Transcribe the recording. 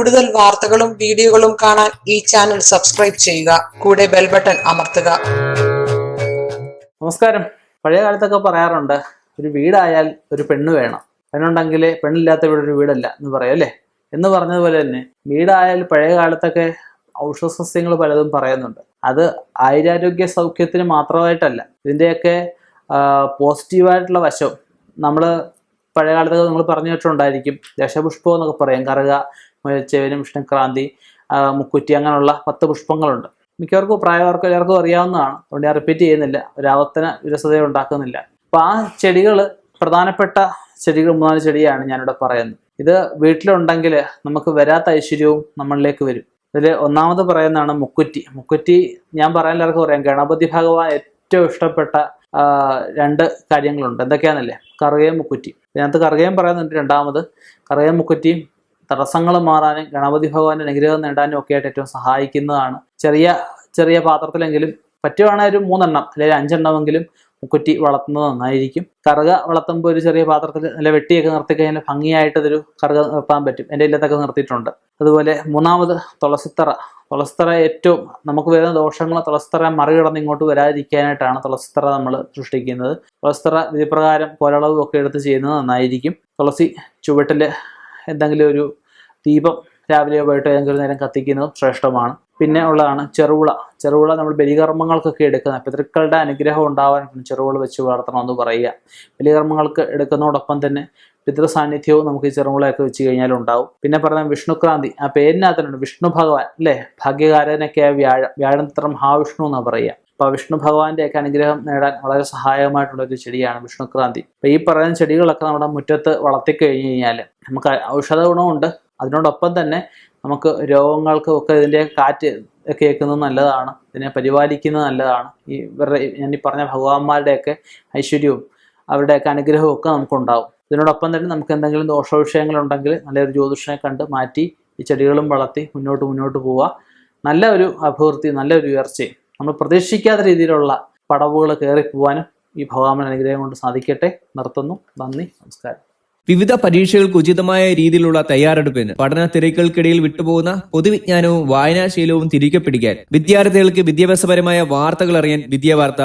കൂടുതൽ വാർത്തകളും വീഡിയോകളും കാണാൻ ഈ ചാനൽ സബ്സ്ക്രൈബ് ചെയ്യുക. കൂടെ ബെൽ ബട്ടൺ അമർത്തുക. നമസ്കാരം. പഴയ കാലത്തൊക്കെ പറയാറുണ്ട്, ഒരു വീടായാൽ ഒരു പെണ്ണ് വേണം, പെണ്ണുണ്ടെങ്കിൽ പെണ്ണില്ലാത്ത വീട് ഒരു വീടല്ല എന്ന് പറയും അല്ലേ. എന്ന് പറഞ്ഞതുപോലെ തന്നെ വീടായാൽ പഴയ കാലത്തൊക്കെ ഔഷധസസ്യങ്ങൾ പലതും പറയുന്നുണ്ട്. അത് ആയുരാരോഗ്യ സൗഖ്യത്തിന് മാത്രമായിട്ടല്ല, ഇതിൻ്റെയൊക്കെ പോസിറ്റീവായിട്ടുള്ള വശം നമ്മൾ പഴയ കാലത്തൊക്കെ നിങ്ങൾ പറഞ്ഞു കേട്ടിട്ടുണ്ടായിരിക്കും. ദശപുഷ്പം എന്നൊക്കെ പറയും. കറുക, മുയൽച്ചേവനും, വിഷ്ണുക്രാന്തി, മുക്കുറ്റി, അങ്ങനെയുള്ള 10 പുഷ്പങ്ങളുണ്ട്. മിക്കവർക്കും പ്രായവർക്കും എല്ലാവർക്കും അറിയാവുന്നതാണ്. അതുകൊണ്ട് ഞാൻ റിപ്പീറ്റ് ചെയ്യുന്നില്ല, ഒരു ആവർത്തന വിരസത ഉണ്ടാക്കുന്നില്ല. അപ്പോൾ ആ ചെടികൾ പ്രധാനപ്പെട്ട ചെടികൾ 3-4 ചെടിയാണ് ഞാനിവിടെ പറയുന്നത്. ഇത് വീട്ടിലുണ്ടെങ്കിൽ നമുക്ക് വരാത്ത ഐശ്വര്യവും നമ്മളിലേക്ക് വരും. ഇതിൽ ഒന്നാമത് പറയുന്നതാണ് മുക്കുറ്റി. മുക്കുറ്റി ഞാൻ പറയാൻ എല്ലാവർക്കും പറയാം, ഗണപതി ഭഗവാൻ ഏറ്റവും ഇഷ്ടപ്പെട്ട 2 കാര്യങ്ങളുണ്ട്. എന്തൊക്കെയാണെന്നല്ലേ? കറുകയും മുക്കുറ്റി. ഇതിനകത്ത് കറുകയും പറയുന്നുണ്ട്. രണ്ടാമത് കറുകയും മുക്കുറ്റിയും തടസ്സങ്ങൾ മാറാനും ഗണപതി ഭഗവാന്റെ അനുഗ്രഹം നേടാനും ഒക്കെ ആയിട്ട് ഏറ്റവും സഹായിക്കുന്നതാണ്. ചെറിയ പാത്രത്തിലെങ്കിലും പറ്റുവാണെങ്കിൽ ഒരു 3 എണ്ണം അല്ലെങ്കിൽ 5 എണ്ണമെങ്കിലും മുക്കുറ്റി വളർത്തുന്നത് നന്നായിരിക്കും. കറുക വളർത്തുമ്പോൾ ഒരു ചെറിയ പാത്രത്തിൽ നല്ല വെട്ടിയൊക്കെ നിർത്തി കഴിഞ്ഞാൽ ഭംഗിയായിട്ട് ഇതൊരു കറുക നിർത്താൻ പറ്റും. എൻ്റെ ഇല്ലത്തൊക്കെ നിർത്തിയിട്ടുണ്ട്. അതുപോലെ 3-ാമത് തുളസിത്തറ. തുളസിത്തറ ഏറ്റവും നമുക്ക് വരുന്ന ദോഷങ്ങൾ തുളസിത്തറ മറികടന്ന് ഇങ്ങോട്ട് വരാതിരിക്കാനായിട്ടാണ് തുളസിത്തറ നമ്മൾ സൃഷ്ടിക്കുന്നത്. തുളസിത്തറ വിധിപ്രകാരം കോലളവും ഒക്കെ എടുത്ത് ചെയ്യുന്നത് നന്നായിരിക്കും. തുളസി ചുവട്ടിൽ എന്തെങ്കിലും ഒരു ദീപം രാവിലെയോ വൈകിട്ടോ ഏതെങ്കിലും നേരം കത്തിക്കുന്നതും ശ്രേഷ്ഠമാണ്. പിന്നെ ഉള്ളതാണ് ചെറുവിള. ചെറുവിള നമ്മൾ ബലികർമ്മങ്ങൾക്കൊക്കെ എടുക്കുന്ന, പിതൃക്കളുടെ അനുഗ്രഹം ഉണ്ടാവാൻ ചെറുവിള വെച്ച് വളർത്തണമെന്ന് പറയുക. ബലികർമ്മങ്ങൾക്ക് എടുക്കുന്നതോടൊപ്പം തന്നെ പിതൃ സാന്നിധ്യവും നമുക്ക് ഈ ചെറുവിളയൊക്കെ വെച്ച് കഴിഞ്ഞാൽ ഉണ്ടാവും. പിന്നെ പറഞ്ഞ വിഷ്ണുക്രാന്തി. ആ പേരിനകത്തുണ്ട് വിഷ്ണു ഭഗവാൻ അല്ലേ, ഭാഗ്യകാരനൊക്കെയായ വ്യാഴം മഹാവിഷ്ണു എന്നാണ് പറയുക. അപ്പോൾ വിഷ്ണു ഭഗവാന്റെയൊക്കെ അനുഗ്രഹം നേടാൻ വളരെ സഹായകമായിട്ടുള്ള ഒരു ചെടിയാണ് വിഷ്ണുക്രാന്തി. അപ്പോൾ ഈ പറയുന്ന ചെടികളൊക്കെ നമ്മുടെ മുറ്റത്ത് വളർത്തിക്കഴിഞ്ഞ് കഴിഞ്ഞാൽ നമുക്ക് ഔഷധ ഗുണമുണ്ട്. അതിനോടൊപ്പം തന്നെ നമുക്ക് രോഗങ്ങൾക്കും ഒക്കെ ഇതിൻ്റെ കാറ്റ് ഒക്കെ ഏൽക്കുന്നത് നല്ലതാണ്. ഇതിനെ പരിപാലിക്കുന്നത് നല്ലതാണ്. ഞാൻ ഈ പറഞ്ഞ ഭഗവാന്മാരുടെയൊക്കെ ഐശ്വര്യവും അവരുടെയൊക്കെ അനുഗ്രഹവും ഒക്കെ നമുക്കുണ്ടാവും. ഇതിനോടൊപ്പം തന്നെ നമുക്ക് എന്തെങ്കിലും ദോഷവിഷയങ്ങളുണ്ടെങ്കിൽ നല്ലൊരു ജ്യോതിഷനെ കണ്ട് മാറ്റി ഈ ചെടികളും വളർത്തി മുന്നോട്ട് പോവുക. നല്ല ഒരു അഭിവൃദ്ധി, നല്ലൊരു ഉയർച്ചയും നമ്മൾ പ്രതീക്ഷിക്കാത്ത രീതിയിലുള്ള പടവുകൾ കയറിപ്പോവാനും ഈ ഭഗവാന്റെ അനുഗ്രഹം കൊണ്ട് സാധിക്കട്ടെ. നിർത്തുന്നു. നന്ദി, നമസ്കാരം. വിവിധ പരീക്ഷകൾക്ക് ഉചിതമായ രീതിയിലുള്ള തയ്യാറെടുപ്പിന് പഠന തിരക്കുകൾക്കിടയിൽ വിട്ടുപോകുന്ന പൊതുവിജ്ഞാനവും വായനാശീലവും തിരികെ പിടിക്കാൻ വിദ്യാർത്ഥികൾക്ക് വിദ്യാഭ്യാസപരമായ വാർത്തകൾ അറിയാൻ വിദ്യാവാർത്ത